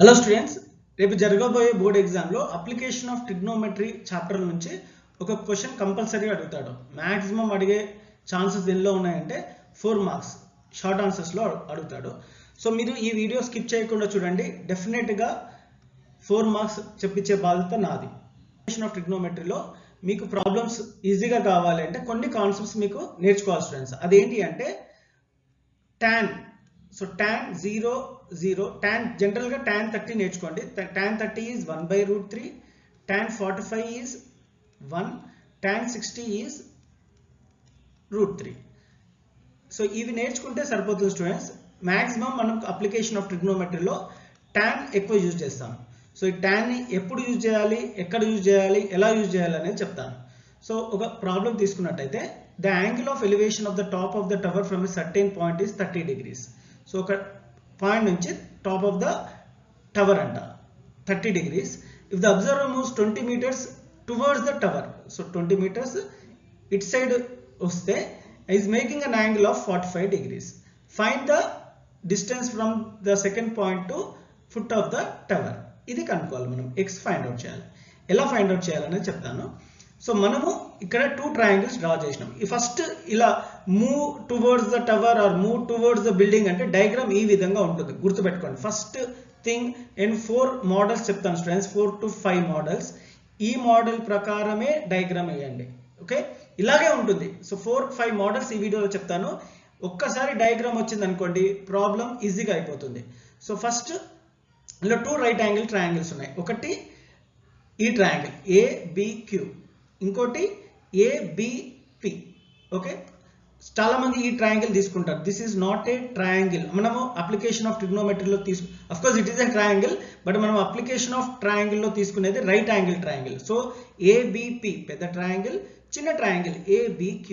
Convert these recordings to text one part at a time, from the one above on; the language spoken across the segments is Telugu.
హలో స్టూడెంట్స్, రేపు జరగబోయే బోర్డ్ ఎగ్జామ్లో అప్లికేషన్ ఆఫ్ ట్రిగ్నోమెట్రీ చాప్టర్ నుంచి ఒక క్వశ్చన్ కంపల్సరీ అడుగుతాడు. మ్యాక్సిమం అడిగే ఛాన్సెస్ ఎల్లో ఉన్నాయంటే 4 మార్క్స్ షార్ట్ ఆన్సర్స్లో అడుగుతాడు. సో మీరు ఈ వీడియో స్కిప్ చేయకుండా చూడండి, డెఫినెట్గా 4 మార్క్స్ చెప్పించే బాధ్యత నాది. అప్లికేషన్ ఆఫ్ ట్రిగ్నోమెట్రీలో మీకు ప్రాబ్లమ్స్ ఈజీగా కావాలి అంటే కొన్ని కాన్సెప్ట్స్ మీకు నేర్చుకోవాలి స్టూడెంట్స్. అదేంటి అంటే tan. సో tan 0 0, tan జనరల్గా tan 30 నేర్చుకోండి. tan 30 is 1/√3, tan 45 is 1, tan 60 is √3. So ఇవి నేర్చుకుంటే సరిపోతుంది స్టూడెంట్స్. మ్యాక్సిమం మనం అప్లికేషన్ ఆఫ్ ట్రిగ్నోమెట్రీలో tan ఎక్కువ యూజ్ చేస్తాం. సో ఈ tanని ఎప్పుడు యూజ్ చేయాలి, ఎక్కడ యూజ్ చేయాలి, ఎలా యూజ్ చేయాలి అనేది చెప్తాను. సో ఒక ప్రాబ్లం తీసుకున్నట్టయితే the angle of elevation of the top of the tower from a certain point is 30 degrees. So ఒక పాయింట్ నుంచి టాప్ ఆఫ్ ద టవర్ అంట 30 degrees. If the observer moves 20 meters towards the tower, so 20 meters it side వస్తే is making an angle of 45 degrees. Find the distance from the second point to foot of the tower. ఇది కనుక్కోవాలి మనం. ఎక్స్ ఫైండ్ అవుట్ చేయాలి. ఎలా ఫైండ్ అవుట్ చేయాలనేది చెప్తాను. సో మనము ఇక్కడ 2 triangles డ్రా చేసినాం. ఈ ఫస్ట్ ఇలా move towards the tower or move towards the building అంటే డయాగ్రామ్ ఈ విధంగా ఉంటుంది. గుర్తుపెట్టుకోండి. ఫస్ట్ థింగ్ నేను 4 మోడల్స్ చెప్తాను స్టూడెంట్స్, 4 to 5 మోడల్స్. ఈ మోడల్ ప్రకారమే డయాగ్రామ్ వేయండి. ఓకే, ఇలాగే ఉంటుంది. సో 4-5 మోడల్స్ ఈ వీడియోలో చెప్తాను. ఒక్కసారి డయాగ్రామ్ వచ్చింది అనుకోండి, ప్రాబ్లం ఈజీగా అయిపోతుంది. సో ఫస్ట్ ఇలా 2 right angle triangles ఉన్నాయి. ఒకటి ఈ ట్రయాంగిల్ ABQ, ఇంకోటి ABP. ఓకే, చాలా మంది ఈ ట్రయాంగిల్ తీసుకుంటారు. This is not a triangle. మనము అప్లికేషన్ ఆఫ్ ట్రిగ్నోమెట్రీలో of course it is a triangle, but మనం అప్లికేషన్ ఆఫ్ ట్రయాంగిల్లో తీసుకునేది right angle triangle. So ABP పెద్ద ట్రయాంగిల్, చిన్న ట్రయాంగిల్ ABQ.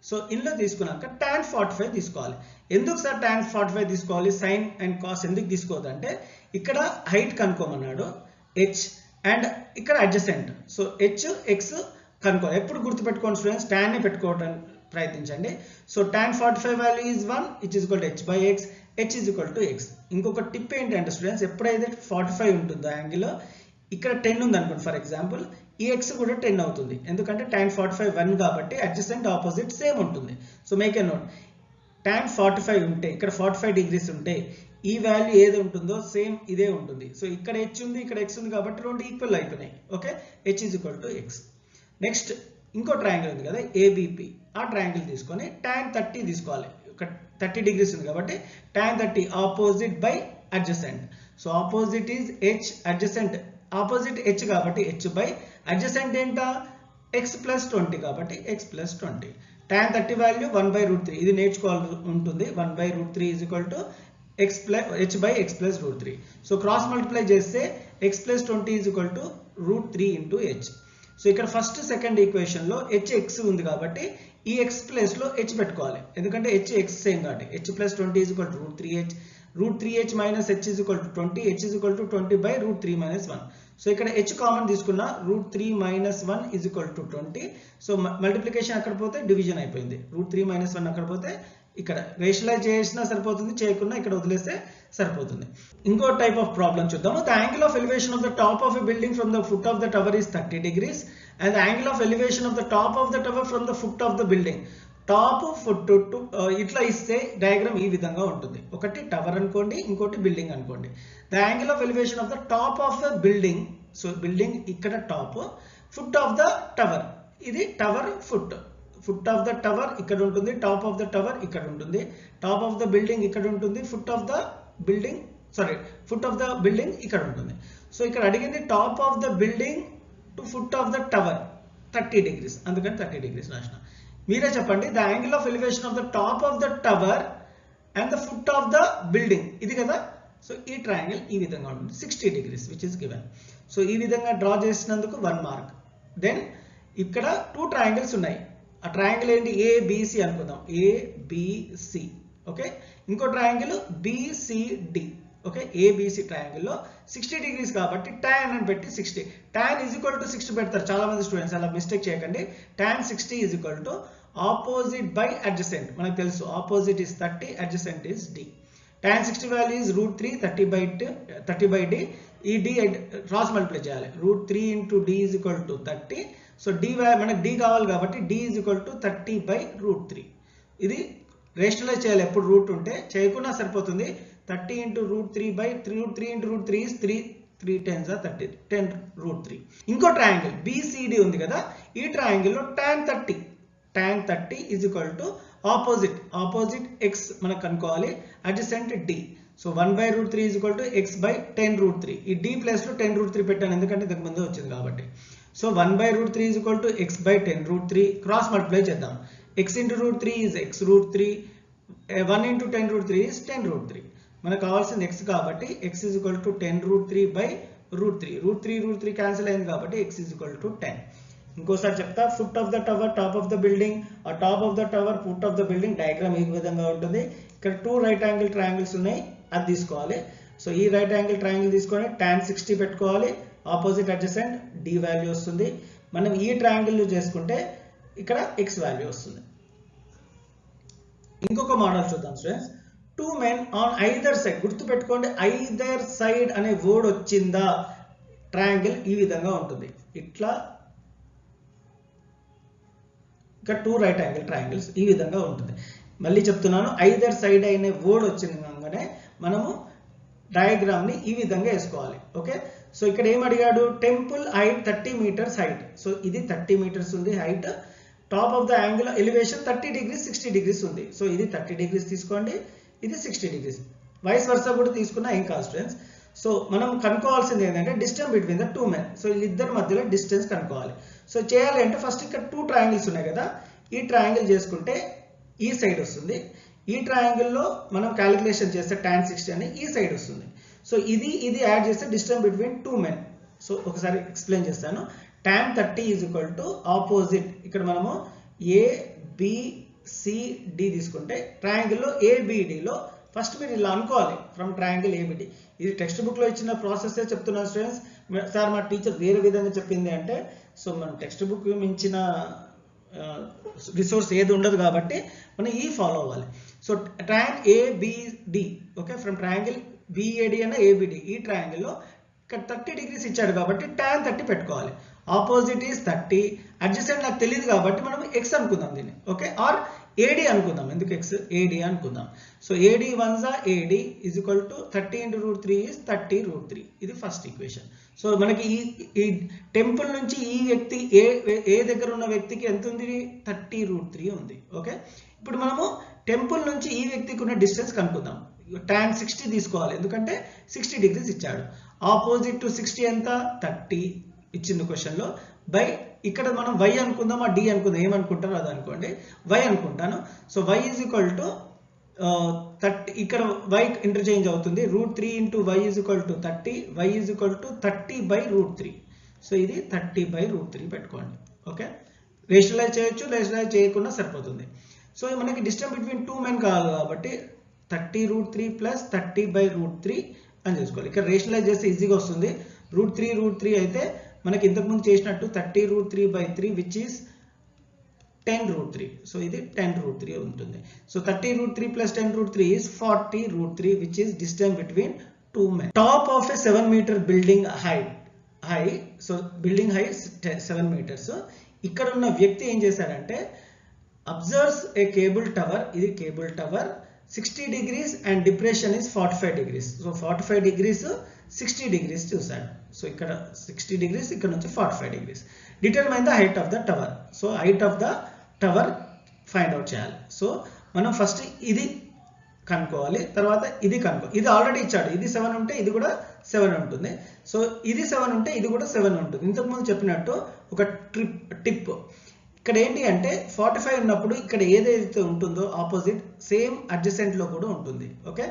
సో ఇందులో తీసుకున్నాక tan 45 తీసుకోవాలి. ఎందుకు సార్ tan 45 తీసుకోవాలి, సైన్ అండ్ కాస్ ఎందుకు తీసుకోవద్దు అంటే ఇక్కడ హైట్ కనుక్కోమన్నాడు h అండ్ ఇక్కడ అడ్జసెంట్. సో h x కనుక్కోవాలి. ఎప్పుడు గుర్తుపెట్టుకోండి స్టూడెంట్స్, tan పెట్టుకోవడానికి ప్రయత్నించండి. So tan 45 value is 1, it is equal to h/x, h is equal to x. ఇంకొక టిప్ ఏంటంటే స్టూడెంట్స్, ఎప్పుడైతే 45 ఉంటుందో యాంగిల్, ఇక్కడ 10 ఉంది అనుకోండి ఫర్ ఎగ్జాంపుల్, ఈ x కూడా 10 అవుతుంది. ఎందుకంటే tan 45 1 కాబట్టి అడ్జసెంట్ ఆపోజిట్ సేమ్ ఉంటుంది. So make a note, tan 45 ఉంటే ఇక్కడ 45 degrees ఉంటే ఈ వాల్యూ ఏది ఉంటుందో సేమ్ ఇదే ఉంటుంది. సో ఇక్కడ h ఉంది, ఇక్కడ x ఉంది కాబట్టి రెండు ఈక్వల్ అయిపోయినాయి. Okay, h is equal to x. Next ఇంకో ట్రయాంగిల్ ఉంది కదా ABP, ఆ ట్రయాంగిల్ తీసుకొని tan 30 తీసుకోవాలి. ఒక 30 degrees ఉంది కాబట్టి tan 30 opposite by adjacent. So opposite is h, adjacent opposite h కాబట్టి h బై అడ్జసెంట్ ఏంటా x ప్లస్ 20 కాబట్టి x ప్లస్ 20. tan 30 వాల్యూ 1/√3, ఇది నేర్చుకోవాలి ఉంటుంది. 1/√3 is equal to x plus h by x plus √3. So cross multiply చేస్తే x plus 20 is equal to √3 into h. So ఇక్కడ ఫస్ట్ సెకండ్ ఈక్వేషన్ లో hx ఉంది కాబట్టి ఈ x ప్లేస్ లో h పెట్టుకోవాలి. ఎందుకంటే hx సేమ్ కాబట్టి h plus 20 is equal to √3h, √3h minus h is equal to 20, h is equal to 20/√3 minus 1. So ఇక్కడ h కామన్ తీసుకున్న √3 minus 1 is equal to 20. So multiplication అక్కడ పోతే డివిజన్ అయిపోయింది. √3 మైనస్ 1 అక్కడ పోతే ఇక్కడ రేషనలైజ్ చేసినా సరిపోతుంది, చేయకుండా ఇక్కడ వదిలేస్తే సరిపోతుంది. ఇంకో టైప్ ఆఫ్ ప్రాబ్లం చూద్దాము. The angle of elevation of the top of a building from the foot of the tower is 30 degrees and the angle of elevation of the top of the tower from the foot of the building. Top foot to ఇట్లా ఇస్తే డయాగ్రామ్ ఈ విధంగా ఉంటుంది. ఒకటి టవర్ అనుకోండి, ఇంకోటి బిల్డింగ్ అనుకోండి. The angle of elevation of the top of the building, so building ఇక్కడ top, foot of the tower ఇది tower foot, foot of the tower ఇక్కడ ఉంటుంది, టాప్ ఆఫ్ ద టవర్ ఇక్కడ ఉంటుంది, టాప్ ఆఫ్ ద బిల్డింగ్ ఇక్కడ ఉంటుంది, foot of the building foot of the building ఇక్కడ ఉంటుంది. సో ఇక్కడ అడిగింది top of the building to foot of the tower 30 degrees, అందుకని 30 degrees రాసిన. మీరే చెప్పండి, the angle of elevation of the top of the tower and the foot of the building ఇది కదా. సో ఈ ట్రయాంగిల్ ఈ విధంగా ఉంటుంది 60 degrees which is given. So ఈ విధంగా డ్రా చేసినందుకు 1 మార్క్. దెన్ ఇక్కడ 2 triangles ఉన్నాయి. ఆ ట్రయాంగిల్ ఏంటి, ABC అనుకుందాం, ABC. ఓకే, ఇంకో triangle BCD. Okay, ABC ట్రయాంగిల్లో 60 degrees కాబట్టి tan అని పెట్టి 60, tan ఈజ్ ఈక్వల్ టు 60 పెడతారు చాలా మంది స్టూడెంట్స్, అలా మిస్టేక్ చేయకండి. tan 60 is equal to opposite by adjacent. మనకు తెలుసు opposite is 30, adjacent is D. tan 60 value is √3 30/d. ఈ d క్రాస్ మల్టిప్లై చేయాలి. √3 into d is equal to 30. So d మనకి d కావాలి కాబట్టి d is equal to 30/√3. ఇది రేషనలైజ్ చేయాలి. ఎప్పుడు రూట్ ఉంటే చేయకుండా సరిపోతుంది. 30 into √3 into √3 is 3 10s are 30, 10√3. ఇంకో ట్రయాంగిల్ BCD ఉంది కదా, ఈ ట్రయాంగిల్ లో tan 30 is equal to opposite x మనకు కనుక్కోవాలి, adjacent d. So 1/√3 is equal to x/10√3. ఈ d ప్లేస్ లో 10√3 పెట్టాను ఎందుకంటే ఇంతకు ముందు వచ్చింది కాబట్టి. So 1/√3 is equal to x/10√3. Cross multiply చేద్దాం. x into √3 is x√3. 1 into 10√3 is 10√3. మనకు కావాల్సింది x కాబట్టి x is equal to 10√3/√3. √3 cancel అయింది కాబట్టి x is equal to 10. ఇంకోసారి చెప్తా. Foot of the tower, top of the building, ఆ top of the tower, foot of the building. Diagram ఈ విధంగా ఉంటుంది. ఇక్కడ 2 రైట్ యాంగిల్ ట్రయాంగిల్స్ ఉన్నాయి, అది తీసుకోవాలి. సో ఈ రైట్ యాంగిల్ ట్రయాంగిల్ తీసుకొని tan 60 పెట్టుకోవాలి. ఆపోజిట్ అడ్జసెంట్ d వాల్యూ వస్తుంది. మనం ఈ ట్రయాంగిల్ చేసుకుంటే ఇక్కడ x వాల్యూ వస్తుంది. ఇంకొక మోడల్ చూద్దాం students. 2 men on either side. గుర్తు పెట్టుకోండి, either side అనే వర్డ్ వచ్చిందా ట్రయాంగిల్ ఈ విధంగా ఉంటుంది. ఇట్లా ఇక్కడ 2 రైట్ యాంగిల్ ట్రయాంగిల్స్ ఈ విధంగా ఉంటుంది. మళ్ళీ చెప్తున్నాను, ఐదర్ సైడ్ అనే వర్డ్ వచ్చిందనే మనము డయాగ్రామ్ ని ఈ విధంగా వేసుకోవాలి. ఓకే, సో ఇక్కడ ఏం అడిగాడు, temple height 30 meters height. So ఇది 30 meters ఉంది height. Top of the angle elevation 30 degrees 60 degrees ఉంది. సో ఇది 30 degrees తీసుకోండి, ఇది 60 degrees. వైస్ వర్సా కూడా తీసుకున్నా ఏం కాదు స్టూడెంట్స్. సో మనం కనుక్కోవాల్సింది ఏంటంటే distance between the 2 men. So వీళ్ళిద్దరి మధ్యలో డిస్టెన్స్ కనుక్కోవాలి. సో చేయాలి అంటే ఫస్ట్ ఇక్కడ 2 ట్రయాంగిల్స్ ఉన్నాయి కదా, ఈ ట్రయాంగిల్ చేసుకుంటే ఈ సైడ్ వస్తుంది. ఈ ట్రయాంగిల్లో మనం క్యాలిక్యులేషన్ చేస్తే tan 60 అని ఈ సైడ్ వస్తుంది. సో ఇది యాడ్ చేస్తే డిస్టెన్స్ బిట్వీన్ 2 men. సో ఒకసారి ఎక్స్ప్లెయిన్ చేస్తాను. tan 30 is equal to opposite. ఇక్కడ మనము ABCD తీసుకుంటే ట్రయాంగిల్లో ABDలో ఫస్ట్ మీరు ఇలా అనుకోవాలి, ఫ్రమ్ ట్రయాంగిల్ ABD. ఇది టెక్స్ట్ బుక్ లో ఇచ్చిన ప్రాసెస్ చెప్తున్నాను స్టూడెంట్స్. సార్ మా టీచర్ వేరే విధంగా చెప్పింది అంటే, సో మనం టెక్స్ట్ బుక్ మించిన రిసోర్స్ ఏది ఉండదు కాబట్టి మనం ఈ ఫాలో అవ్వాలి. So triangle ABD, okay, from triangle BAD అన్న ABD, ఈ ట్రయాంగిల్లో ఇక్కడ 30 degrees ఇచ్చాడు కాబట్టి tan 30 పెట్టుకోవాలి. ఆపోజిట్ ఈస్ 30, అడ్జసెంట్ నాకు తెలియదు కాబట్టి మనం x అనుకుందాం దీన్ని. ఓకే, ఆర్ AD అనుకుందాం. ఎందుకు x, AD అనుకుందాం. So AD 1s AD is equal to 30 into √3 is 30√3. ఇది ఫస్ట్ ఈక్వేషన్. సో మనకి ఈ టెంపుల్ నుంచి ఈ వ్యక్తి ఏ దగ్గర ఉన్న వ్యక్తికి ఎంత ఉంది, 30√3 ఉంది. ఓకే, ఇప్పుడు మనము టెంపుల్ నుంచి ఈ వ్యక్తికి ఉన్న డిస్టెన్స్ కనుక్కుందాం. tan 60 తీసుకోవాలి ఎందుకంటే 60 degrees ఇచ్చాడు. ఆపోజిట్ టు 60 ఎంత, 30 ఇచ్చింది క్వశ్చన్ లో. బై ఇక్కడ మనం y అనుకుందాం, d అనుకుందాం, ఏమనుకుంటారో అది అనుకోండి. y అనుకుంటాను. So y is equal to 30. ఇక్కడ y ఇంటర్చేంజ్ అవుతుంది. √3 into y is equal to 30. y is equal to 30/√3. So ఇది 30/√3 పెట్టుకోండి. ఓకే, రేషనలైజ్ చేయొచ్చు, రేషనలైజ్ చేయకుండా సరిపోతుంది. సో మనకి డిస్టెన్స్ బిట్వీన్ 2 men కావాలి కాబట్టి 30√3 + 30/√3 అని చేసుకోవాలి. ఇక్కడ రేషనలైజ్ చేస్తే ఈజీగా వస్తుంది. √3 అయితే మనకి ఇంతకుముందు చేసినట్టు 30√3/3 విచ్ ఈస్ 10√3. సో ఇది 10√3 ఉంటుంది. So 30√3 + 10√3 is 40√3 which is distance between 2 men. Top of a 7 meter building high. So building height 7 meters. ఇక్కడ ఉన్న వ్యక్తి ఏం చేశాడంటే అబ్జర్వ్స్ ఏ కేబుల్ టవర్. ఇది cable tower 60 degrees and depression is 45 degrees. So 45 degrees 60 degrees చూసాడు. సో ఇక్కడ 60 degrees, ఇక్కడ నుంచి 45 degrees. Determine the height of the tower. So height of the tower find out చేయాలి. సో మనం ఫస్ట్ ఇది కనుక్కోవాలి, తర్వాత ఇది కనుక్కోవాలి. ఇది ఆల్రెడీ ఇచ్చాడు, ఇది 7 ఉంటే ఇది కూడా 7 ఉంటుంది. సో ఇది 7 ఉంటే ఇది కూడా 7 ఉంటుంది. ఇంతకుముందు చెప్పినట్టు ఒక టిప్ ఇక్కడ ఏంటి అంటే 45 ఉన్నప్పుడు ఇక్కడ ఏదైతే ఉంటుందో ఆపోజిట్ సేమ్ అడ్జసెంట్ లో కూడా ఉంటుంది. ఓకే,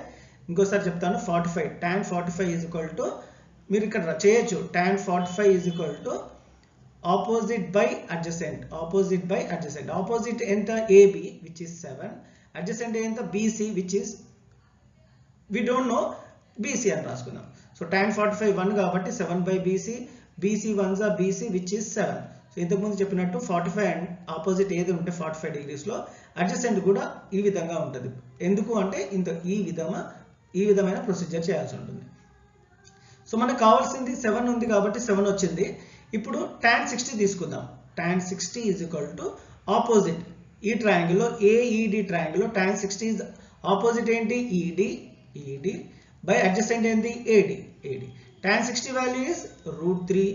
ఇంకోసారి చెప్తాను. 45 tan 45 is equal to, మీరు ఇక్కడ చేయొచ్చు, tan 45 is equal to opposite by adjacent. Opposite ఎంత, AB which is 7, అడ్జసెంట్ ఎంత, BC which is we don't know, BC అని రాసుకుందాం. సో tan 45 1 కాబట్టి 7/BC, BC 1s BC which is 7. So ఇంతకుముందు చెప్పినట్టు 45 అండ్ ఆపోజిట్ ఏది ఉంటే 45 degrees లో అడ్జసెంట్ కూడా ఈ విధంగా ఉంటుంది. ఎందుకు అంటే ఈ విధంగా ఈ విధమైన ప్రొసీజర్ చేయాల్సి ఉంటుంది. సో మనకు కావాల్సింది 7 ఉంది కాబట్టి 7 వచ్చింది. ఇప్పుడు tan 60 తీసుకుందాం. tan 60 is equal to opposite. ఈ ట్రయాంగిల్లో AED ట్రయాంగిల్లో tan 60 ఈజ్ ఆపోజిట్ ఏంటి? ED బై అడ్జసెంట్ ఏంటి? AD. tan 60 value is √3.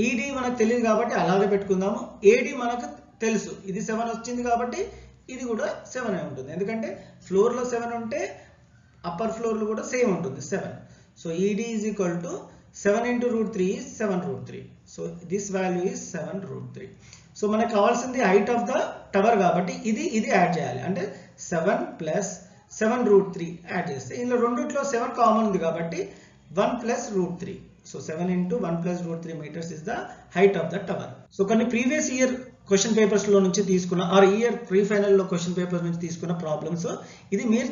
ED మనకు తెలియదు కాబట్టి అలాగే పెట్టుకుందాము. AD మనకు తెలుసు, ఇది 7 వచ్చింది కాబట్టి ఇది కూడా 7 అయి ఉంటుంది. ఎందుకంటే ఫ్లోర్లో 7 ఉంటే అప్పర్ ఫ్లోర్లో కూడా సేమ్ ఉంటుంది 7. So ED is equal to 7 into √3 is 7√3. So this value is 7√3. So మనకు కావాల్సింది హైట్ ఆఫ్ ద టవర్ కాబట్టి ఇది యాడ్ చేయాలి. అంటే 7 ప్లస్ 7√3 యాడ్ చేస్తే ఇందులో రెండిట్లో 7 కామన్ ఉంది కాబట్టి 1 plus √3. So 7 into 1 plus √3 meters is the height of the tower. So కొన్ని ప్రీవియస్ ఇయర్ క్వశ్చన్ పేపర్స్ లో నుంచి తీసుకున్న ఆర్ ఇయర్ ప్రీ ఫైనల్ లో క్వశ్చన్ పేపర్స్ నుంచి తీసుకున్న ప్రాబ్లమ్స్ ఇది మీరు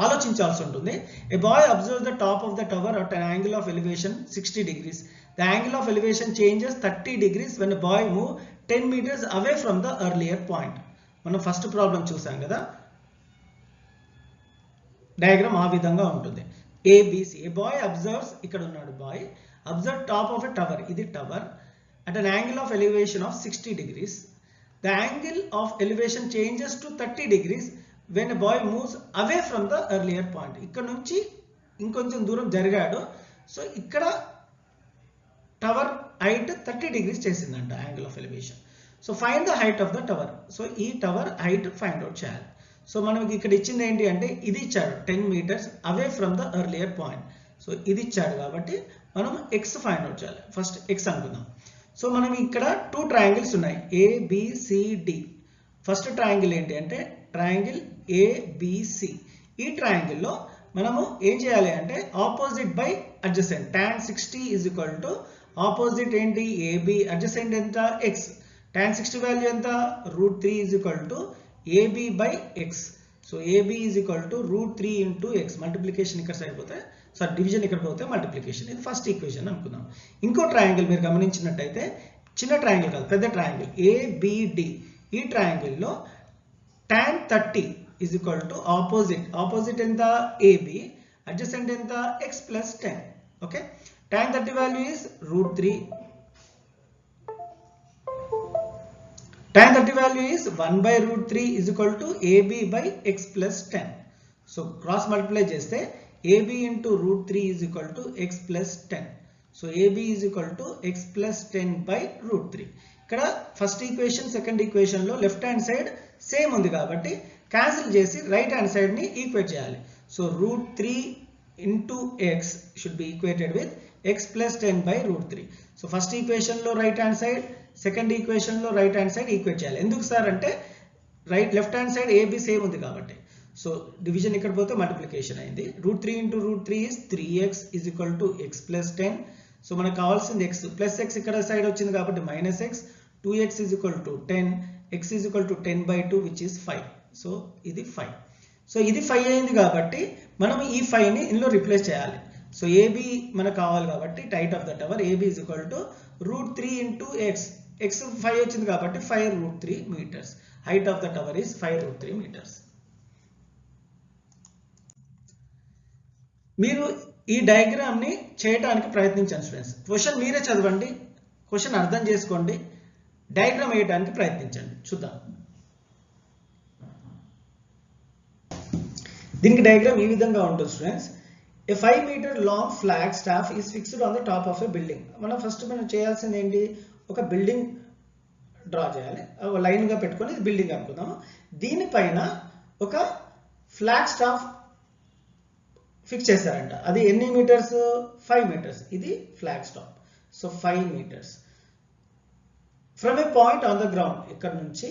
ఆలోచించాల్సి ఉంటుంది. A boy observes the top of the tower at an angle of elevation 60 degrees. The angle of elevation changes 30 degrees when a boy moves 10 meters away from the earlier point. మనం ఫస్ట్ ప్రాబ్లం చూసాం కదా, డయాగ్రామ్ ఆ విధంగా ఉంటుంది. ABC. A boy observes, ఇక్కడ ఉన్నాడు boy, observe top of a tower, ఇది tower, at an angle of elevation of 60 degrees. The angle of elevation changes to 30 degrees when a boy moves away from the earlier point. ఇక్కడ నుంచి ఇంకొంచెం దూరం జరిగాడు. సో ఇక్కడ టవర్ హైట్ 30 degrees చేసిందంట angle of elevation. So find the height of the tower. So ఈ టవర్ హైట్ ఫైండ్ అవుట్ చేయాలి. సో మనకి ఇక్కడ ఇచ్చింది ఏంటి అంటే ఇది ఇచ్చాడు 10 meters away from the earlier point. So ఇది ఇచ్చాడు కాబట్టి మనం ఎక్స్ ఫైండ్ అవుట్ చేయాలి. ఫస్ట్ ఎక్స్ అనుకుందాం. సో మనం ఇక్కడ 2 triangles ఉన్నాయి, ABCD. ఫస్ట్ ట్రయాంగిల్ ఏంటి అంటే ట్రయాంగిల్ ABC. ఈ ట్రయాంగిల్లో మనము ఏం చేయాలి అంటే opposite by adjacent. tan 60 is equal to opposite ఏంటి? AB, అడ్జసెంట్ ఎంత? X. tan 60 వాల్యూ ఎంత? √3 is equal to AB by X. So AB is equal to √3 into X. Multiplication ఇక్కడ సైడ్ పోతే, సారీ డివిజన్ ఇక్కడ పోతే మల్టిప్లికేషన్. ఇది ఫస్ట్ ఈక్వేషన్ అనుకుందాం. ఇంకో ట్రయాంగిల్ మీరు గమనించినట్టయితే చిన్న ట్రయాంగిల్ కాదు, పెద్ద ట్రయాంగిల్ ABD. ఈ ట్రయాంగిల్లో tan 30 is equal to opposite ఎంత? AB, అడ్జసెంట్ ఎంత? X plus 10. Okay, tan 30 value is √3. tan 30 value is 1 by √3 is equal to AB by X plus 10. So cross multiply చేస్తే AB into √3 is equal to X plus 10. So AB is equal to X plus 10 by √3. ఇక్కడ ఫస్ట్ ఈక్వేషన్ సెకండ్ ఈక్వేషన్ లో లెఫ్ట్ హ్యాండ్ సైడ్ సేమ్ ఉంది కాబట్టి క్యాన్సిల్ చేసి రైట్ హ్యాండ్ సైడ్ ని ఈక్వేట్ చేయాలి. So √3 into X should be equated with X plus 10 by √3. So first equation లో right hand side, second equation లో రైట్ హ్యాండ్ సైడ్ ఈక్వేట్ చేయాలి. ఎందుకు సార్ అంటే left hand side AB same ఉంది కాబట్టి. సో డివిజన్ ఇక్కడ పోతే మల్టిప్లికేషన్ అయింది. √3 into √3 is 3X is equal to X plus 10. So మనకు కావాల్సింది X ప్లస్ X ఇక్కడ సైడ్ వచ్చింది కాబట్టి minus X. 2X is equal to 10. X is equal to 10 by 2 which is 5. So ఇది 5. సో ఇది 5 అయింది కాబట్టి మనం ఈ 5 ని ఇందులో రిప్లేస్ చేయాలి. సో AB మనకు కావాలి కాబట్టి height of the tower AB is equal to √3 into X. X 5 వచ్చింది కాబట్టి 5√3 meters. Height of the tower is 5√3 meters. మీరు ఈ డయాగ్రామ్ ని చేయడానికి ప్రయత్నించండి స్టూడెంట్స్. క్వశ్చన్ మీరే చదవండి, క్వశ్చన్ అర్థం చేసుకోండి, డయాగ్రామ్ వేయడానికి ప్రయత్నించండి. చూద్దాం. దీనికి డయాగ్రామ్ ఈ విధంగా ఉంటుంది students. A 5 meter long flag staff is fixed on the top of a building. మనం చేయాల్సింది ఏంటి? ఒక బిల్డింగ్ డ్రా చేయాలి, లైన్ గా పెట్టుకొని బిల్డింగ్ అనుకుందాము. దీనిపైన ఒక ఫ్లాగ్ స్టాఫ్ ఫిక్స్ చేశారంట. అది ఎన్ని మీటర్స్? 5 meters. ఇది flag staff. So 5 meters. From A point on the ground, ఇక్కడ నుంచి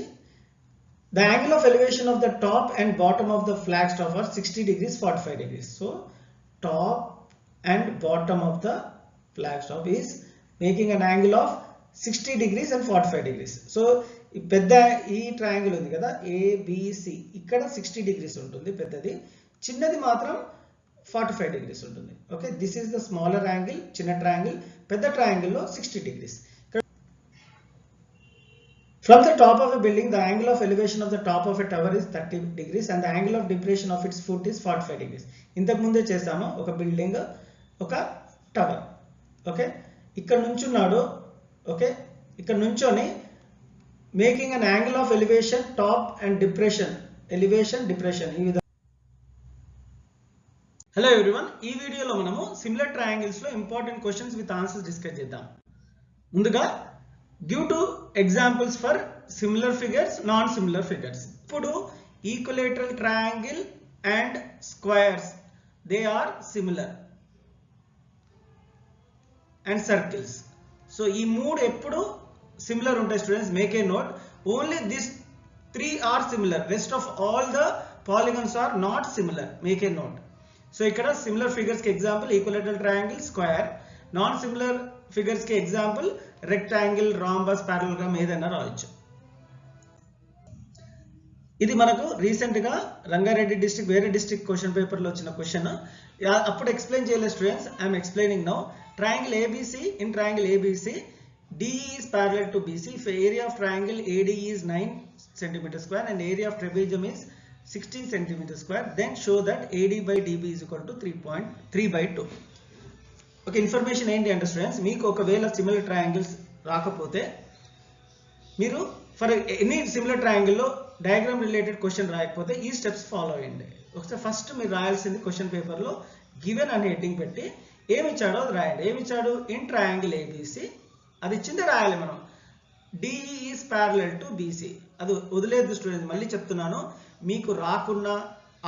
the angle of elevation of the top and bottom of the flag staff are 60 degrees 45 degrees. So top and bottom of the flag staff is making an angle of 60 degrees and 45 degrees. So పెద్ద ఈ ట్రయాంగిల్ ఉంది కదా ABC, ఇక్కడ 60 degrees ఉంటుంది పెద్దది, చిన్నది మాత్రం 45 degrees ఉంటుంది. Okay, this is the smaller angle, చిన్న ట్రయాంగిల్. పెద్ద ట్రయాంగిల్ లో 60 degrees. From the top of a building, the angle of elevation of the top of a tower is 30 degrees and the angle of depression of its foot is 45 degrees. ఇంతకు ముందే చేసాము ఒక బిల్డింగ్ ఒక టవర్. ఓకే, ఇక్కడ నుంచున్నాడు. ఓకే, ఇక్కడ నుంచొని making an angle of elevation top and depression, elevation depression ఈ విధంగా. హలో ఎవ్రీవన్, ఈ వీడియోలో మనము సిమిలర్ ట్రయాంగిల్స్ లో important questions with answers discuss చేద్దాం. ముందుగా give two examples for similar figures, non similar figures. ఇప్పుడు equilateral triangle and squares, they are similar, and circles. So ఈ మూడు ఎప్పుడు సిమిలర్ ఉంటాయి students, make a note. Only this 3 are similar, rest of all the polygons are not similar, make a note. So ఇక్కడ సిమిలర్ ఫిగర్స్ కి example equilateral triangle, square. Non similar figures కి ఎగ్జాంపుల్ రెక్టాంగిల్, రాంబస్, పారలలోగ్రామ్ ఏదైనా రావచ్చు. ఇది మనకు రీసెంట్ గా రంగారెడ్డి డిస్ట్రిక్ట్ వేరే డిస్ట్రిక్ట్ క్వశ్చన్ పేపర్ లో వచ్చిన క్వశ్చన్. అప్పుడు ఎక్స్ప్లెయిన్ చేయలేదు students, I'm explaining now. Triangle ABC, in triangle ABC, DE is parallel to BC. If area of triangle ADE is 9 cm square and area of trapezium is 16 cm square, then show that AD by DB is equal to 3.3/2. Okay, information ఏంటి అంటే స్టూడెంట్స్, మీకు ఒకవేళ సిమిలర్ ట్రయాంగిల్స్ రాకపోతే మీరు ఫర్ ఎనీ సిమిలర్ ట్రయాంగిల్ లో డయాగ్రామ్ రిలేటెడ్ క్వశ్చన్ రాయకపోతే ఈ స్టెప్స్ ఫాలో అయ్యండి. ఒకసారి ఫస్ట్ మీరు రాయాల్సింది క్వశ్చన్ పేపర్ లో గివెన్ అనే హెడ్డింగ్ పెట్టి ఏమి ఇచ్చాడో అది రాయండి. ఏమి ఇచ్చాడు, ఇన్ ట్రయాంగిల్ ఏబిసి, అది ఇచ్చిందే రాయాలి మనం. DE is parallel to BC, అది వదిలేదు స్టూడెంట్స్. మళ్ళీ చెప్తున్నాను, మీకు రాకున్నా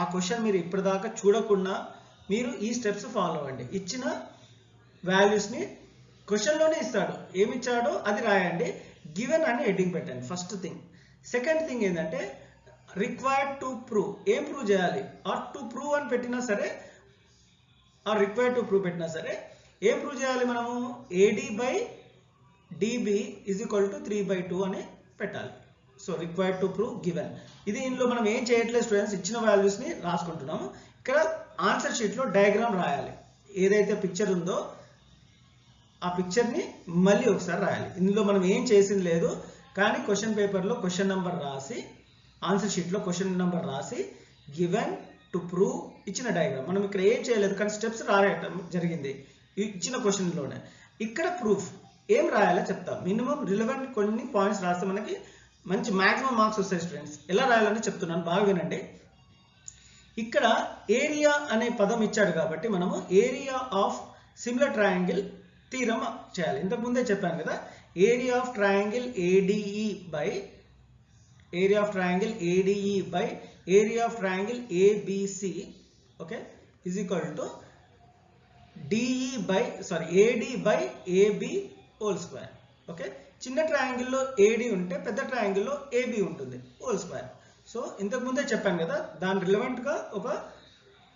ఆ క్వశ్చన్ మీరు ఇప్పటిదాకా చూడకుండా మీరు ఈ స్టెప్స్ ఫాలో అవ్వండి. ఇచ్చిన వాల్యూస్ని క్వశ్చన్లోనే ఇస్తాడు, ఏమి ఇచ్చాడో అది రాయండి. గివెన్ అని హెడ్డింగ్ పెట్టండి, ఫస్ట్ థింగ్. సెకండ్ థింగ్ ఏంటంటే రిక్వైర్డ్ టు ప్రూవ్, ఏం ప్రూవ్ చేయాలి. ఆర్ టు ప్రూవ్ అని పెట్టినా సరే, ఆర్ రిక్వైర్డ్ టు ప్రూవ్ పెట్టినా సరే, ఏం ప్రూవ్ చేయాలి మనము, AD by DB is equal to 3/2 అని పెట్టాలి. So required to prove given. ఇది ఇందులో మనం ఏం చేయట్లేదు స్టూడెంట్స్, ఇచ్చిన వాల్యూస్ని రాసుకుంటున్నాము. ఇక్కడ ఆన్సర్ షీట్లో డయాగ్రామ్ రాయాలి. ఏదైతే పిక్చర్ ఉందో ఆ పిక్చర్ని మళ్ళీ ఒకసారి రాయాలి. ఇందులో మనం ఏం చేసింది లేదు, కానీ క్వశ్చన్ పేపర్లో క్వశ్చన్ నెంబర్ రాసి, ఆన్సర్ షీట్లో క్వశ్చన్ నెంబర్ రాసి, గివెన్ టు ప్రూవ్ ఇచ్చిన డయాగ్రామ్. మనం ఇక్కడ ఏం చేయలేదు, కానీ స్టెప్స్ రాయటం జరిగింది ఇచ్చిన క్వశ్చన్లోనే. ఇక్కడ ప్రూఫ్ ఏం రాయాలో చెప్తాం. మినిమం రిలవెంట్ కొన్ని పాయింట్స్ రాస్తే మనకి మంచి మాక్సిమం మార్క్స్ వస్తాయి స్టూడెంట్స్. ఎలా రాయాలని చెప్తున్నాను, బాగా వినండి. ఇక్కడ ఏరియా అనే పదం ఇచ్చాడు కాబట్టి మనము area of similar triangle theorem చేయాలి. ఇంతకుముందే చెప్పాను కదా, area of triangle ADE by area of triangle ADE by area of triangle ABC, okay, is equal to AD by AB whole square. Okay, చిన్న ట్రయాంగిల్ లో AD ఉంటే పెద్ద ట్రయాంగిల్ లో AB ఉంటుంది హోల్ స్క్వేర్. సో ఇంతకు ముందే చెప్పాను కదా, దాని రిలవెంట్ గా ఒక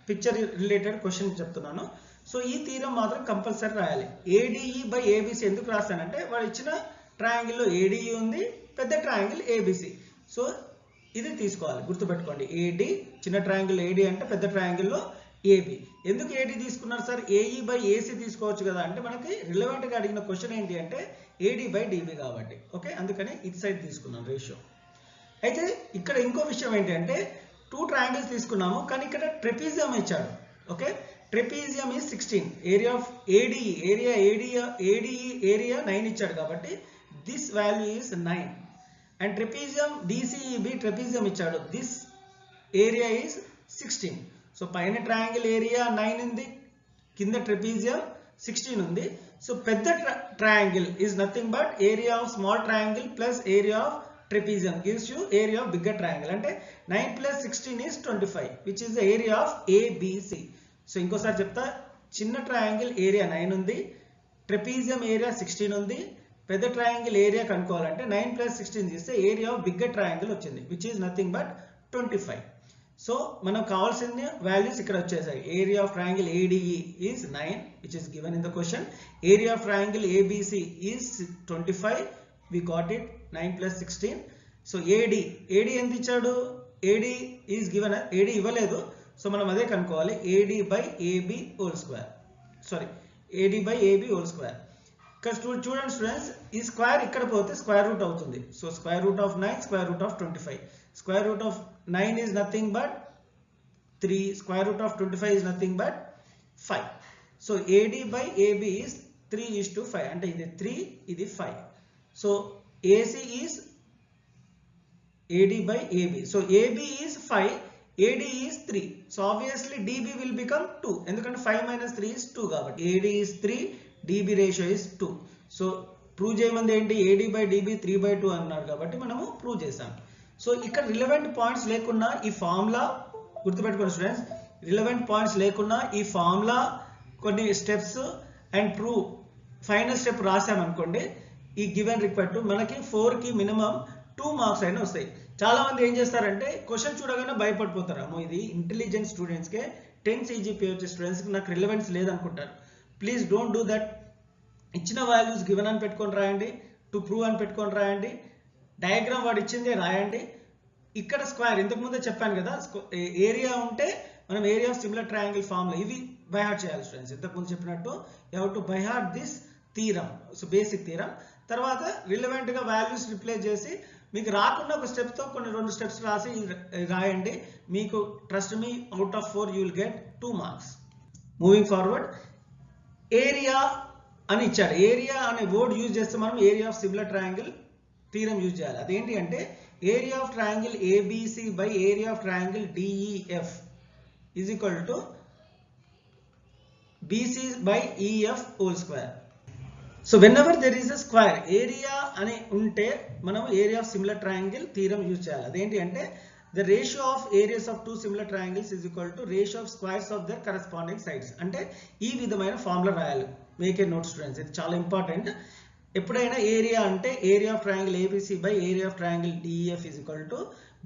పిక్చర్ రిలేటెడ్ క్వశ్చన్ చెప్తున్నాను. సో ఈ థీరం మాత్రం కంపల్సరీ రాయాలి. ADE by ABC ఎందుకు రాస్తానంటే, వాడు ఇచ్చిన ట్రయాంగిల్ లో ADE ఉంది, పెద్ద ట్రయాంగిల్ ABC. సో ఇది తీసుకోవాలి, గుర్తుపెట్టుకోండి. AD చిన్న ట్రయాంగిల్ AD అంటే పెద్ద ట్రయాంగిల్లో AB. ఎందుకు AD తీసుకున్నారు సార్, AE by AC తీసుకోవచ్చు కదా అంటే, మనకి రిలవెంట్ గా అడిగిన క్వశ్చన్ ఏంటి అంటే AD by DB కాబట్టి. ఓకే, అందుకని ఇటు సైడ్ తీసుకున్నాను రేషియో. అయితే ఇక్కడ ఇంకో విషయం ఏంటి అంటే, 2 ట్రయాంగిల్స్ తీసుకున్నాము, కానీ ఇక్కడ ట్రెపీజియం ఇచ్చాడు. Okay, trapezium is 16, area of ADE area 9 ఇచ్చాడు కాబట్టి this value is 9. And trapezium DCEB trapezium ఇచ్చాడు, దిస్ ఏరియా ఈజ్ 16. సో పైన ట్రయాంగిల్ ఏరియా 9 ఉంది, కింద ట్రెపీజియం 16 ఉంది. సో పెద్ద triangle is nothing but area of small triangle plus area of trapezium gives you area of bigger triangle. అంటే 9 + 16 is 25, which is the area of ABC. So ఇంకోసారి చెప్తా, చిన్న ట్రయాంగిల్ ఏరియా 9 ఉంది, ట్రెపీజియం ఏరియా 16 ఉంది. పెద్ద ట్రయాంగిల్ ఏరియా కనుక్కోవాలంటే 9 + 16 చేస్తే ఏరియా ఆఫ్ బిగ్గర్ ట్రయాంగిల్ వచ్చింది, which is nothing but 25. So మనకు కావాల్సిన వాల్యూస్ ఇక్కడ వచ్చేసాయి. Area of triangle ADE is 9, which is given in the question. Area of triangle ABC is 25, we got it, 9 + 16. So AD ఎంత ఇచ్చాడు, AD ఈజ్ గివెన్, AD ఇవ్వలేదు. సో మనం అదే కనుక్కోవాలి, AD by AB whole square, sorry AD by AB whole square. చూడండి స్టూడెంట్స్, ఈ స్క్వేర్ ఇక్కడ పోతే స్క్వేర్ రూట్ అవుతుంది. So square root of 9, square root of 25. Square root of 9 is nothing but 3. Square root of 25 is nothing but 5. So AD by AB is 3:5. అంటే ఇది 3, ఇది 5. So AC is AD by AB. So AB is 5, AD is 3. So obviously DB will become 2. ఎందుకంటే 5 minus 3 is 2 కాబట్టి AD is 3, DB ratio is 2. So prove చేయమంది ఏంటి, AD by DB 3/2 అన్నారు కాబట్టి మనము ప్రూవ్ చేసాం. సో ఇక్కడ రిలవెంట్ పాయింట్స్ లేకున్నా ఈ ఫార్ములా గుర్తుపెట్టుకోండి స్టూడెంట్స్, రిలవెంట్ పాయింట్స్ లేకున్నా ఈ ఫార్ములా కొన్ని steps and prove final step రాసామనుకోండి, ఈ గివెన్ రిక్వైర్డ్ మనకి 4కి మినిమం 2 మార్క్స్ అయినా వస్తాయి. చాలా మంది ఏం చేస్తారంటే క్వశ్చన్ చూడగానే భయపడిపోతారు, అమ్మో ఇది ఇంటెలిజెంట్ స్టూడెంట్స్కే 10 CGPA వచ్చే స్టూడెంట్స్కి నాకు రిలవెన్స్ లేదనుకుంటారు. Please don't do that. ఇచ్చిన వాల్యూస్ గివెన్ అని పెట్టుకొని రాయండి, టు ప్రూవ్ అని పెట్టుకొని రాయండి, డయాగ్రామ్ వాడు ఇచ్చిందే రాయండి. ఇక్కడ స్క్వేర్ ఇంతకుముందే చెప్పాను కదా, ఏరియా ఉంటే మనం area of similar triangle formula ఇవి బైహార్ట్ చేయాలి స్టూడెంట్స్. ఇంతకుముందు చెప్పినట్టు you have to by heart this theorem, so basic theorem. తర్వాత రిలవెంట్గా వాల్యూస్ రిప్లేస్ చేసి మీకు రాకుండా ఒక స్టెప్తో కొన్ని 2 స్టెప్స్ రాసి రాయండి. మీకు trust me, out of 4 you will get 2 marks. Moving forward, area అని ఇచ్చాడు. ఏరియా అనే వర్డ్ యూజ్ చేస్తే మనం area of similar triangle theorem use చేయాలి. అదేంటి అంటే area of triangle ABC by area of triangle DEF is equal to BC by EF whole square. So whenever there is a square, area అని ఉంటే మనం area of similar triangle theorem use చేయాలి. అదేంటి అంటే the ratio of areas of 2 similar triangles is equal to ratio of squares of their corresponding sides. అంటే ఈ విధమైన ఫార్ములా రాయాలి. మేక్ ఏ నోట్ స్టూడెంట్స్, ఇది చాలా ఇంపార్టెంట్. ఎప్పుడైనా ఏరియా అంటే area of triangle ABC by area of triangle DEF is equal to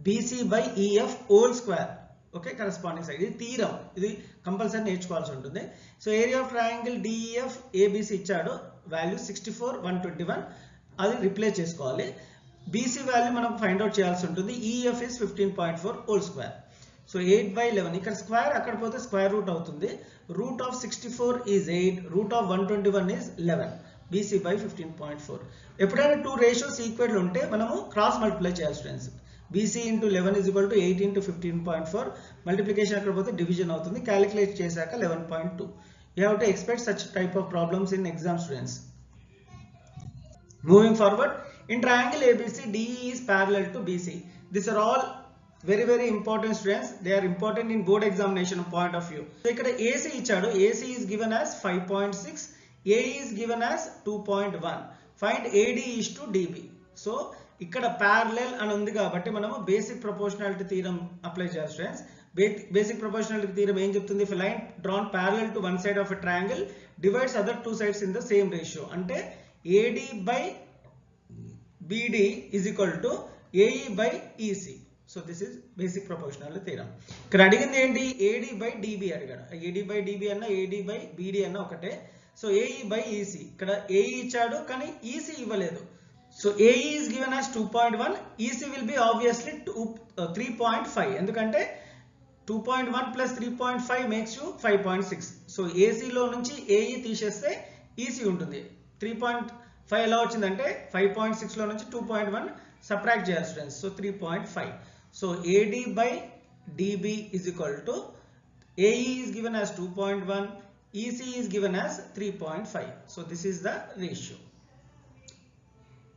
BC by EF whole square. Okay, corresponding side. ఇది థీరం, ఇది కంపల్సరీ నేర్చుకోవాల్సి ఉంటుంది. So area of triangle DEF ABC ఇచ్చాడు, వాల్యూ 64, 121, అది రిప్లేస్ చేసుకోవాలి. BC వాల్యూ మనం ఫైండ్ అవుట్ చేయాల్సి ఉంటుంది. EF is 15.4 whole square. So 8/11, ఇక్కడ స్క్వేర్ అక్కడ పోతే స్క్వేర్ రూట్ అవుతుంది. Root of 64 is 8, root of 121 is 11. BC by 15.4. ఎప్పుడైనా 2 రేషియోస్ ఈక్వల్ ఉంటే మనము క్రాస్ మల్టిప్లై చేయాలి students. BC into 11 is equal to 8 into 15.4. Multiplication అక్కడ పోతే డివిజన్ అవుతుంది. క్యాలిక్యులేట్ చేశాక 11.2. You have to expect such type of problems in exam students. Moving forward, in triangle ABC, DE is parallel to BC. These are all very important students. They are important in board examination point of view. So ikkada AC ichadu. AC is given as 5.6. AE is given as 2.1. Find AD is to DB. So ఇక్కడ ప్యారలెల్ అని ఉంది కాబట్టి మనము బేసిక్ ప్రపోర్షనాలిటీ థీరం అప్లై చేయాలి స్టూడెంట్స్. బేసిక్ ప్రపోర్షనాలిటీ థీరం ఏం చెప్తుంది, if line drawn parallel to one side of a triangle divides other 2 sides in the same ratio. అంటే AD by BD is equal to AE by EC. So this is basic proportionality theorem. ఇక్కడ అడిగింది ఏంటి, AD by DB అడిగాడు. AD by DB అన్న AD by BD అన్న ఒకటే. సో AE by EC, ఇక్కడ AE ఇచ్చాడు కానీ EC ఇవ్వలేదు. So AE is given as 2.1, EC will be obviously 3.5. ఎందుకంటే 2.1 plus 3.5 makes you 5.6. So AC లో నుంచి AE తీసేస్తే EC ఉంటుంది. 3.5 ఎలా వచ్చిందంటే 5.6 లో నుంచి 2.1 సబ్ట్రాక్ట్ చేయాలి students. So 3.5. So AD by DB is equal to AE is given as 2.1, EC is given as 3.5. So this is the ratio.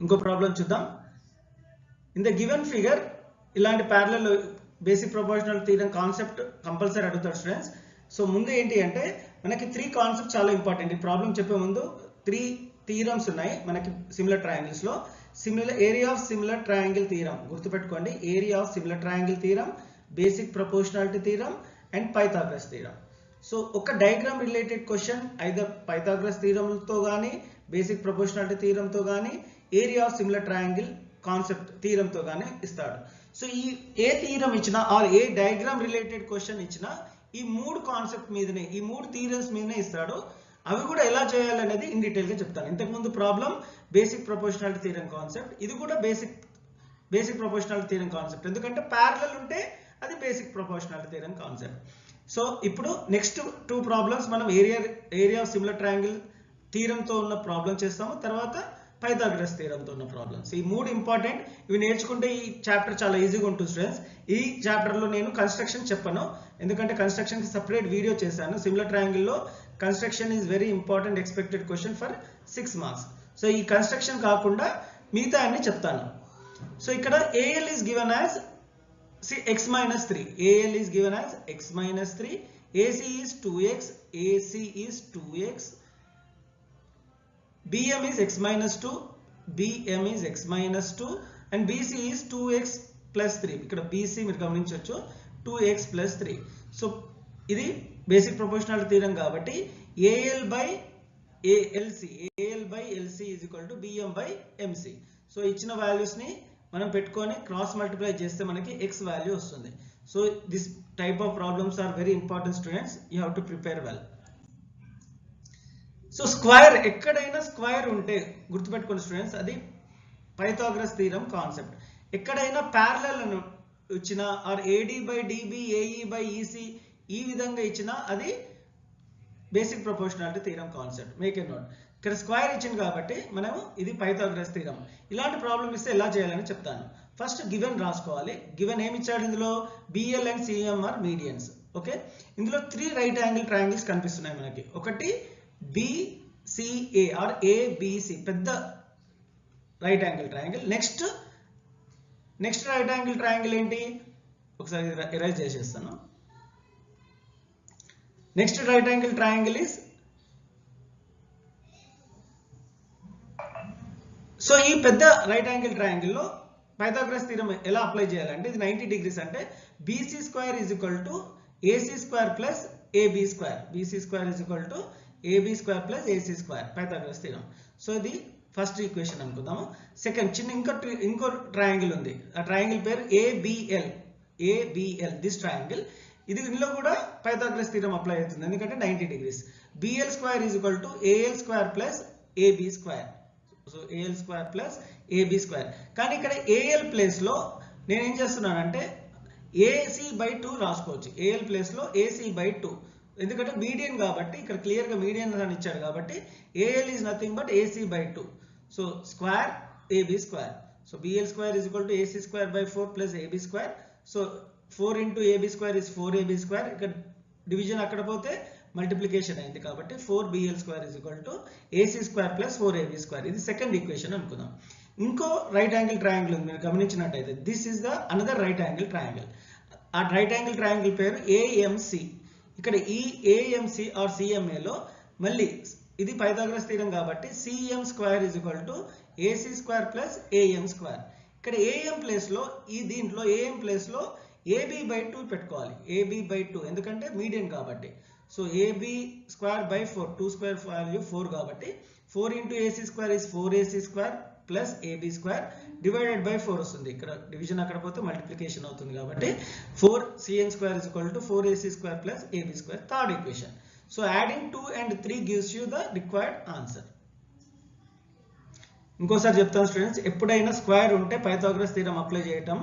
ఇంకో ప్రాబ్లం చూద్దాం. ఇన్ ద గివెన్ ఫిగర్ ఇలాంటి parallel basic proportional theorem concept compulsory అడుగుతారు స్టూడెంట్స్. సో ముందు ఏంటి అంటే మనకి 3 కాన్సెప్ట్ చాలా ఇంపార్టెంట్. ఈ ప్రాబ్లం చెప్పే ముందు 3 థీరమ్స్ ఉన్నాయి మనకి సిమిలర్ ట్రయాంగిల్స్ లో. Area of similar triangle theorem గుర్తుపెట్టుకోండి. Area of similar triangle theorem, basic proportionality theorem and Pythagoras theorem. So ఒక diagram related question either Pythagoras థీరంతో కానీ బేసిక్ ప్రపోర్షనాలిటీ థీరంతో కానీ area of similar triangle concept థీరంతో కానీ ఇస్తాడు. సో ఈ ఏ థీరం ఇచ్చినా ఆర్ ఏ డయాగ్రామ్ రిలేటెడ్ క్వశ్చన్ ఇచ్చినా ఈ 3 కాన్సెప్ట్ మీదనే, ఈ 3 థీరమ్స్ మీదనే ఇస్తాడు. అవి కూడా ఎలా చేయాలనేది ఇన్ డీటెయిల్ గా చెప్తాను. ఇంతకుముందు problem basic proportionality theorem concept, ఇది కూడా బేసిక్ ప్రపోర్షనాలిటీ థీరం కాన్సెప్ట్. ఎందుకంటే ప్యారలల్ ఉంటే అది basic proportionality theorem concept. So ఇప్పుడు నెక్స్ట్ 2 ప్రాబ్లమ్స్ మనం ఏరియా ఆఫ్ సిమిలర్ ట్రయాంగిల్ థీరంతో ఉన్న ప్రాబ్లం చేస్తాము, తర్వాత పైథాగరస్ థీరంతో ఉన్న ప్రాబ్లమ్స్. ఈ 3 ఇంపార్టెంట్. ఇవి నేర్చుకుంటే ఈ చాప్టర్ చాలా ఈజీగా ఉంటుంది స్టూడెంట్స్. ఈ చాప్టర్లో నేను కన్స్ట్రక్షన్ చెప్పను, ఎందుకంటే కన్స్ట్రక్షన్కి సపరేట్ వీడియో చేశాను. సిమిలర్ ట్రయాంగిల్లో construction is very important expected question for 6 marks. So ఈ కన్స్ట్రక్షన్ కాకుండా మిగతా అన్ని చెప్తాను. సో ఇక్కడ AL is given as x-3. AL is given as x-3. AC is 2x. AC is 2x. BM is x-2. BM is x-2. And BC is 2x plus 3. ఇక్కడ BC మీరు గమనించవచ్చు 2x plus 3. సో ఇది బేసిక్ ప్రొపోర్షనాలిటీ థీరం కాబట్టి AL by LC. AL by LC is equal to BM by MC. So ఇచ్చిన వాల్యూస్ ని మనం పెట్టుకొని క్రాస్ మల్టిప్లై చేస్తే మనకి x వాల్యూ వస్తుంది. So this type of problems are very important students. You have to prepare well. So square, ఎక్కడైనా స్క్వేర్ ఉంటే గుర్తుపెట్టుకోండి స్టూడెంట్స్, అది పైథాగరస్ థీరం కాన్సెప్ట్. ఎక్కడైనా ప్యారలల్ ఇచ్చినా or AD by DB, AE by EC ఈ విధంగా ఇచ్చినా అది basic proportionality theorem concept. Make a note. ఇక్కడ స్క్వేర్ ఇచ్చింది కాబట్టి మనము ఇది పైథాగరస్ థీరం. ఇలాంటి ప్రాబ్లం ఇస్తే ఎలా చేయాలని చెప్తాను. ఫస్ట్ గివెన్ రాసుకోవాలి. గివెన్ ఏమి ఇచ్చాడు ఇందులో? BL and CM are medians. Okay, ఇందులో 3 రైట్ యాంగిల్ ట్రయాంగిల్స్ కనిపిస్తున్నాయి మనకి. ఒకటి BCA ఆర్ ABC, పెద్ద right angle triangle. Next right angle triangle ఏంటి? ఒకసారి ఎరైజ్ చేసేస్తాను. Next right angle triangle is, so ఈ పెద్ద రైట్ యాంగిల్ ట్రయాంగిల్ లో పైథాగరస్ థీరం ఎలా అప్లై చేయాలంటే ఇది 90 డిగ్రీస్ అంటే BC square is equal to AC square plus AB square. BC square is equal to AB square plus AC square, Pythagoras theorem. So ఇది ఫస్ట్ ఈక్వేషన్ అనుకుందాము. సెకండ్ ఇంకో ట్రయాంగిల్ ఉంది. ఆ ట్రయాంగిల్ పేరు ABL. దిస్ ట్రయాంగిల్, ఇందులో కూడా పైథాగరస్ థీరం అప్లై అవుతుంది ఎందుకంటే 90 degrees. BL square is equal to AL square plus AB square. So AL square plus AB square. కానీ ఇక్కడ AL ప్లేస్ లో నేను ఏం చేస్తున్నానంటే AC by 2 రాసుకోవచ్చు. AL ప్లేస్ లో AC by 2, ఎందుకంటే మీడియన్ కాబట్టి ఇక్కడ క్లియర్ గా మీడియన్ అని ఇచ్చాడు కాబట్టి AL is nothing but AC by 2. So square AB square. So BL square is equal to AC square by 4 plus AB square. So 4 into AB square is 4AB square. ఇక్కడ డివిజన్ అక్కడ పోతే మల్టిప్లికేషన్ అయింది కాబట్టి 4BL square is equal to AC square plus 4AB square. ఇది సెకండ్ ఈక్వేషన్ అనుకుందాం. ఇంకో రైట్ యాంగిల్ ట్రయాంగిల్ ఉంది, మీరు గమనించినట్టయితే this is the another right angle triangle. ఆ రైట్ యాంగిల్ ట్రయాంగిల్ పేరు AMC. ఇక్కడ ఈ AMC ఆర్ CMA లో మళ్ళీ ఇది పైథాగరస్ థీరం కాబట్టి CM square is equal to AC square plus AM square. ఇక్కడ AM ప్లేస్ లో దీంట్లో AM ప్లేస్ లో AB by 2 పెట్టుకోవాలి. AB by 2 ఎందుకంటే మీడియన్ కాబట్టి. So AB square by 4, 2 square value 4 కాబట్టి 4 into AC square is 4AC square plus AB square divided by 4 వస్తుంది. ఇక్కడ డివిజన్ అక్కడ పోతే మల్టిప్లికేషన్ అవుతుంది కాబట్టి 4CN square is equal to 4AC square plus AB square. Third equation. So adding 2 and 3 gives you the required answer. ఇంకోసారి చెప్తాను స్టూడెంట్స్, ఎప్పుడైనా స్క్వేర్ ఉంటే పైథాగరస్ థీరం అప్లై చేయటం